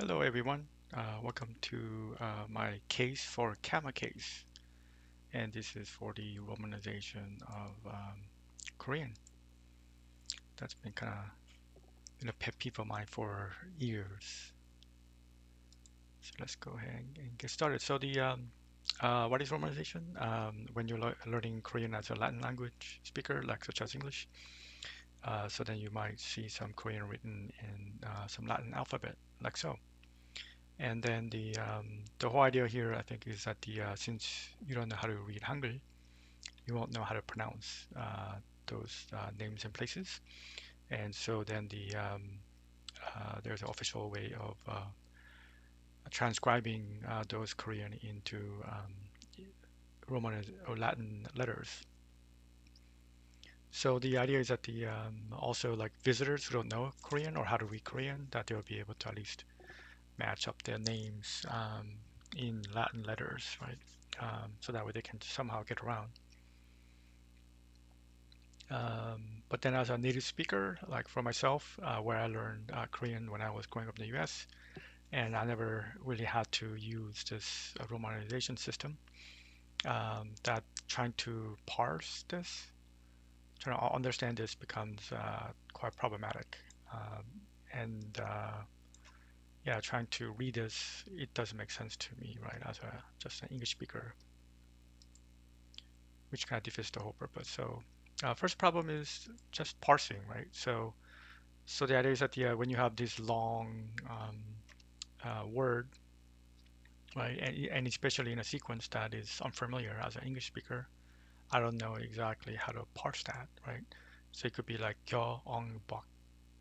Hello everyone. Welcome to my case for CamelCase, and this is for the romanization of Korean. That's been kind of been a pet peeve of mine for years. So let's go ahead and get started. So the what is romanization? When you're learning Korean as a Latin language speaker, like such as English, so then you might see some Korean written in some Latin alphabet, like so. And then the whole idea here, I think, is that since you don't know how to read Hangul, you won't know how to pronounce those names and places. And so then there's an official way of transcribing those Korean into Roman or Latin letters. So the idea is that the also like visitors who don't know Korean or how to read Korean, that they'll be able to at least match up their names in Latin letters, right? So that way they can somehow get around. But then as a native speaker, like for myself, where I learned Korean when I was growing up in the US, and I never really had to use this romanization system, that trying to parse this, trying to understand this becomes quite problematic. Um, and yeah, trying to read this, it doesn't make sense to me, right, as a just an English speaker, which kind of defeats the whole purpose. So first problem is just parsing, right? So the idea is that when you have this long word, right, and especially in a sequence that is unfamiliar as an English speaker, I don't know exactly how to parse that, right? So it could be like gyo ong bak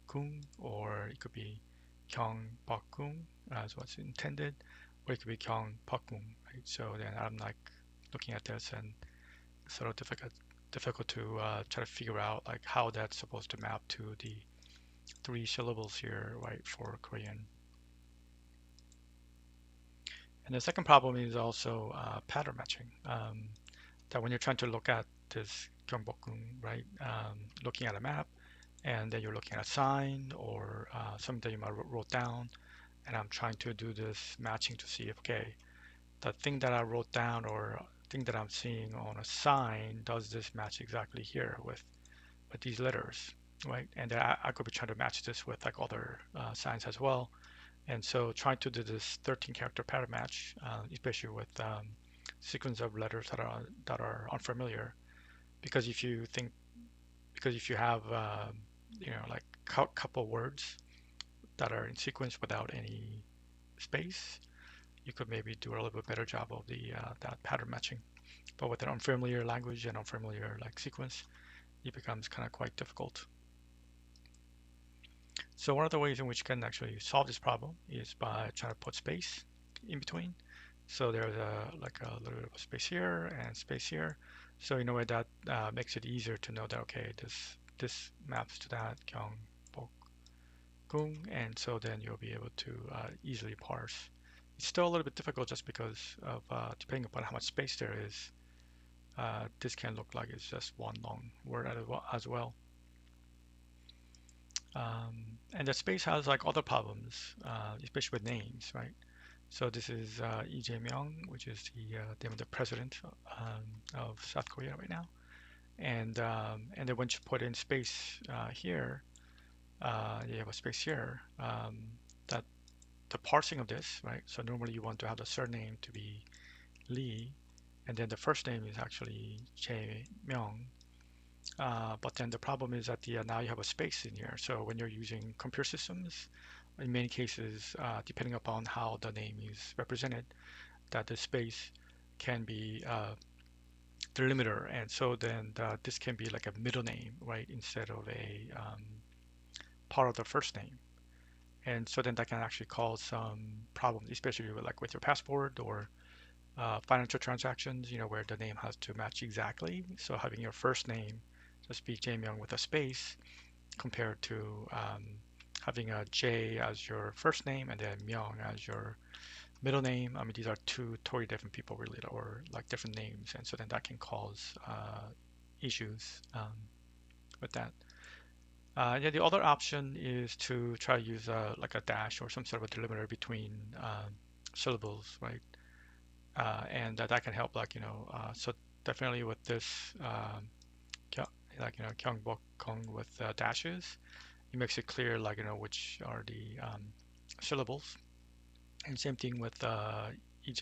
kung, or it could be kyung bak kung as what's intended, or it could be kyung pak kung, right? So then I'm like looking at this and it's sort of difficult to try to figure out like how that's supposed to map to the three syllables here, right, for Korean. And the second problem is also pattern matching. That when you're trying to look at this gyeongbokgung, right, looking at a map, and then you're looking at a sign or something that you might wrote down, and I'm trying to do this matching to see if, okay, the thing that I wrote down or thing that I'm seeing on a sign, does this match exactly here with these letters, right? And then I could be trying to match this with like other signs as well. And so trying to do this 13 character pattern match, especially with sequence of letters that are unfamiliar, because if you have like couple words that are in sequence without any space, you could maybe do a little bit better job of the that pattern matching. But with an unfamiliar language and unfamiliar like sequence, it becomes kind of quite difficult. So one of the ways in which you can actually solve this problem is by trying to put space in between. So there's like a little bit of space here and space here. So in a way that makes it easier to know that okay, this maps to that kyung, bok, gung, and so then you'll be able to easily parse. It's still a little bit difficult just because of depending upon how much space there is. This can look like it's just one long word as well. And the space has like other problems, especially with names, right? So this is Lee Jae-myung, which is the name of the president of South Korea right now. And then once you put in space here, you have a space here. That the parsing of this, right? So normally you want to have the surname to be Lee, and then the first name is actually Jae-myung. But then the problem is that now you have a space in here. So when you're using computer systems, in many cases, depending upon how the name is represented, that the space can be the limiter. And so then this can be like a middle name, right, instead of a part of the first name. And so then that can actually cause some problems, especially with your passport or financial transactions, where the name has to match exactly. So having your first name just be Jae-myung with a space compared to having a J as your first name and then Myung as your middle name. I mean, these are two totally different people, really, or like different names, and so then that can cause issues with that. Yeah, the other option is to try to use like a dash or some sort of a delimiter between syllables, right? And that can help, like, so definitely with this, kyo- like, Kyeongbokgung with dashes, it makes it clear, like, which are the syllables. And same thing with Lee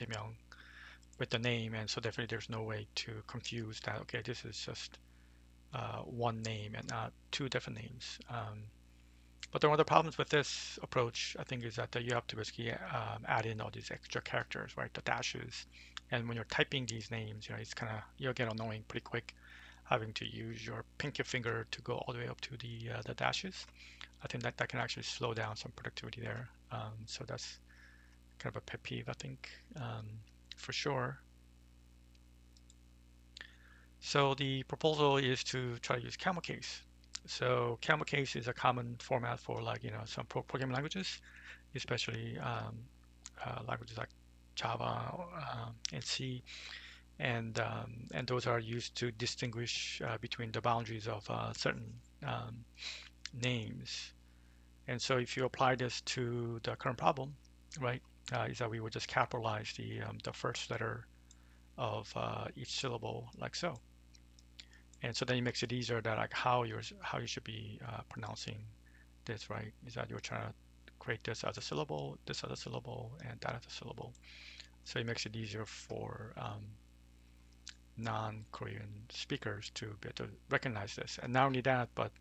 with the name, and so definitely there's no way to confuse that. Okay, this is just one name and not two different names. But one of the problems with this approach, I think, is that you have to basically add in all these extra characters, right? The dashes. And when you're typing these names, it's kind of, you'll get annoying pretty quick having to use your pinky finger to go all the way up to the dashes. I think that can actually slow down some productivity there. So that's kind of a pet peeve, I think, for sure. So the proposal is to try to use CamelCase. So CamelCase is a common format for, like, some programming languages, especially languages like Java and C, and those are used to distinguish between the boundaries of certain um, names. And so if you apply this to the current problem, right, is that we would just capitalize the first letter of each syllable like so. And so then it makes it easier that, like, how you should be pronouncing this, right? Is that you're trying to create this as a syllable, this as a syllable, and that as a syllable. So it makes it easier for non-Korean speakers to be able to recognize this. And not only that, but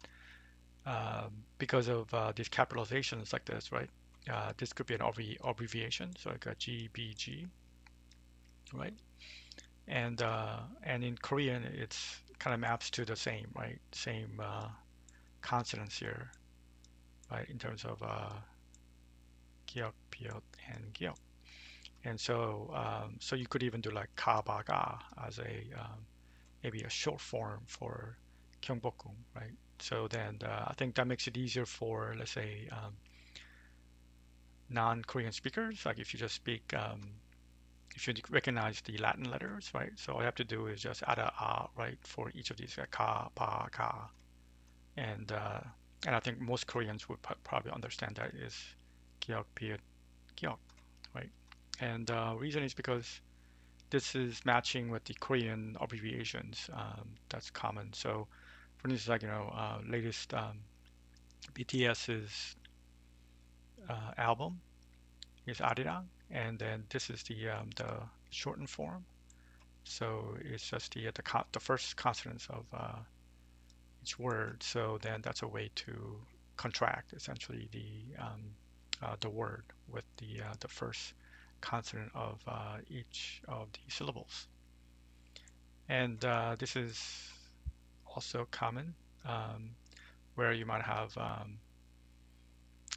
because of these capitalizations like this, right? This could be an abbreviation, so like a GBG, right? And in Korean, it's kind of maps to the same, right? Same consonants here, right? In terms of 기역, 비역, and 기역. And so you could even do like 가바가 as a maybe a short form for 경복궁, right? So then I think that makes it easier for, let's say, non-Korean speakers. Like if you just speak, if you recognize the Latin letters, right? So all you have to do is just add a right, for each of these, ka, pa, ka, and uh, and I think most Koreans would probably understand that is 기역, 비역, 기역, right? And reason is because this is matching with the Korean abbreviations that's common. So, for instance, like, latest BTS's album is Arirang, and then this is the shortened form. So it's just the first consonants of each word. So then that's a way to contract essentially the word with the first consonant of each of the syllables. And this is also common, um, where you might have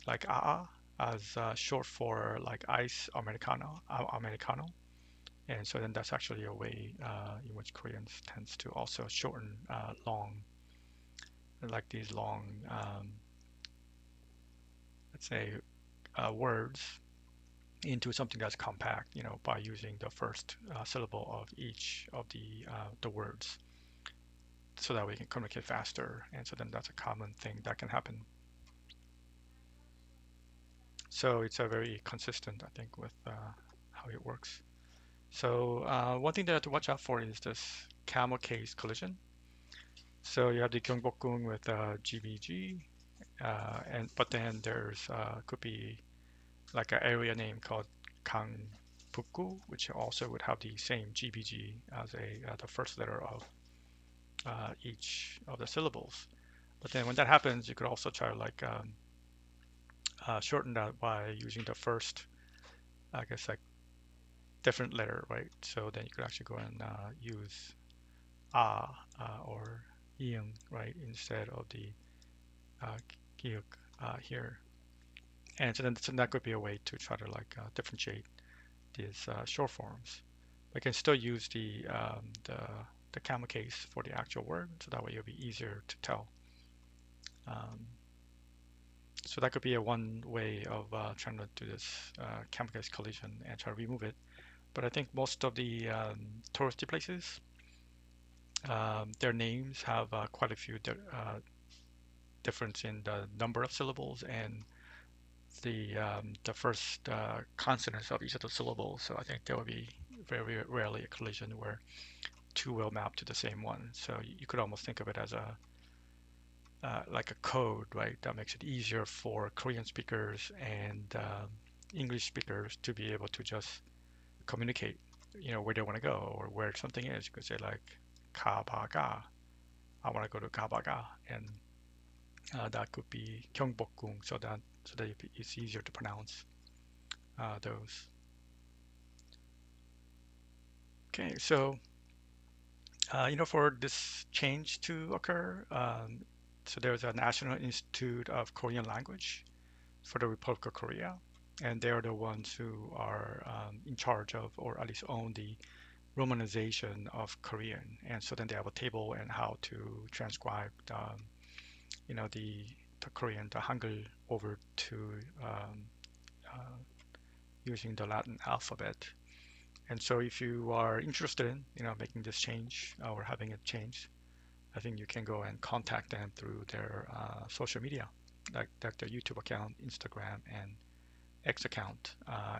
like AA as short for like ice americano, americano. And so then that's actually a way in which Koreans tends to also shorten like these long, let's say, words into something that's compact, by using the first syllable of each of the words, so that we can communicate faster. And so then that's a common thing that can happen. So it's a very consistent, I think, with how it works. So one thing that you have to watch out for is this camel case collision. So you have the Gyeongbokgung with GBG, and but then there's could be like an area name called Gangbukgu, which also would have the same GBG as the first letter of each of the syllables. But then when that happens, you could also try to, like, shorten that by using the first, I guess, like, different letter, right? So then you could actually go and use or iung, right, instead of the uh, 기역 here. And so that could be a way to try to, like, differentiate these short forms. We can still use the camel case for the actual word, so that way it'll be easier to tell. Um, so that could be a one way of trying to do this camel case collision and try to remove it. But I think most of the touristy places, their names have quite a few difference in the number of syllables and the first consonants of each of the syllables. So I think there will be very rarely a collision where two will map to the same one. So you could almost think of it as a like a code, right? That makes it easier for Korean speakers and English speakers to be able to just communicate, where they want to go or where something is. You could say like 가봐가, I want to go to 가봐가, and that could be 경복궁, so that it's easier to pronounce those. Okay, so for this change to occur, so there's a National Institute of Korean Language for the Republic of Korea, and they're the ones who are in charge of, or at least own the romanization of Korean. And so then they have a table and how to transcribe the Korean, the Hangul, over to uh, using the Latin alphabet. And so if you are interested in, making this change or having it changed, I think you can go and contact them through their social media, like their YouTube account, Instagram, and X account,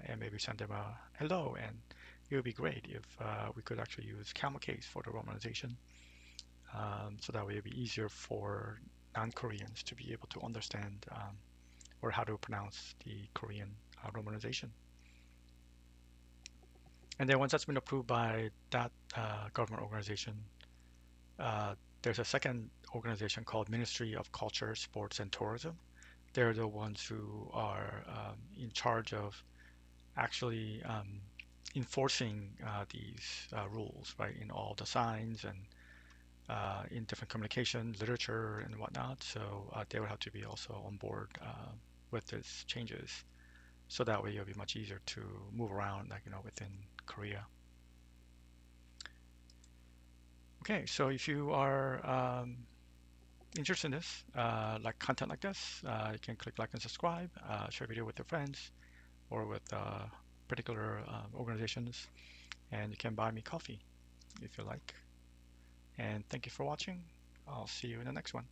and maybe send them a hello. And it would be great if we could actually use CamelCase for the romanization, so that way it'd be easier for non-Koreans to be able to understand or how to pronounce the Korean romanization. And then once that's been approved by that government organization, uh, there's a second organization called Ministry of Culture, Sports, and Tourism. They're the ones who are in charge of actually enforcing these rules, right, in all the signs and in different communication, literature, and whatnot. So they would have to be also on board with these changes. So that way it'll be much easier to move around, like, within Korea. Okay, so if you are interested in this, like content like this, you can click like and subscribe, share video with your friends or with particular organizations, and you can buy me coffee if you like. And thank you for watching. I'll see you in the next one.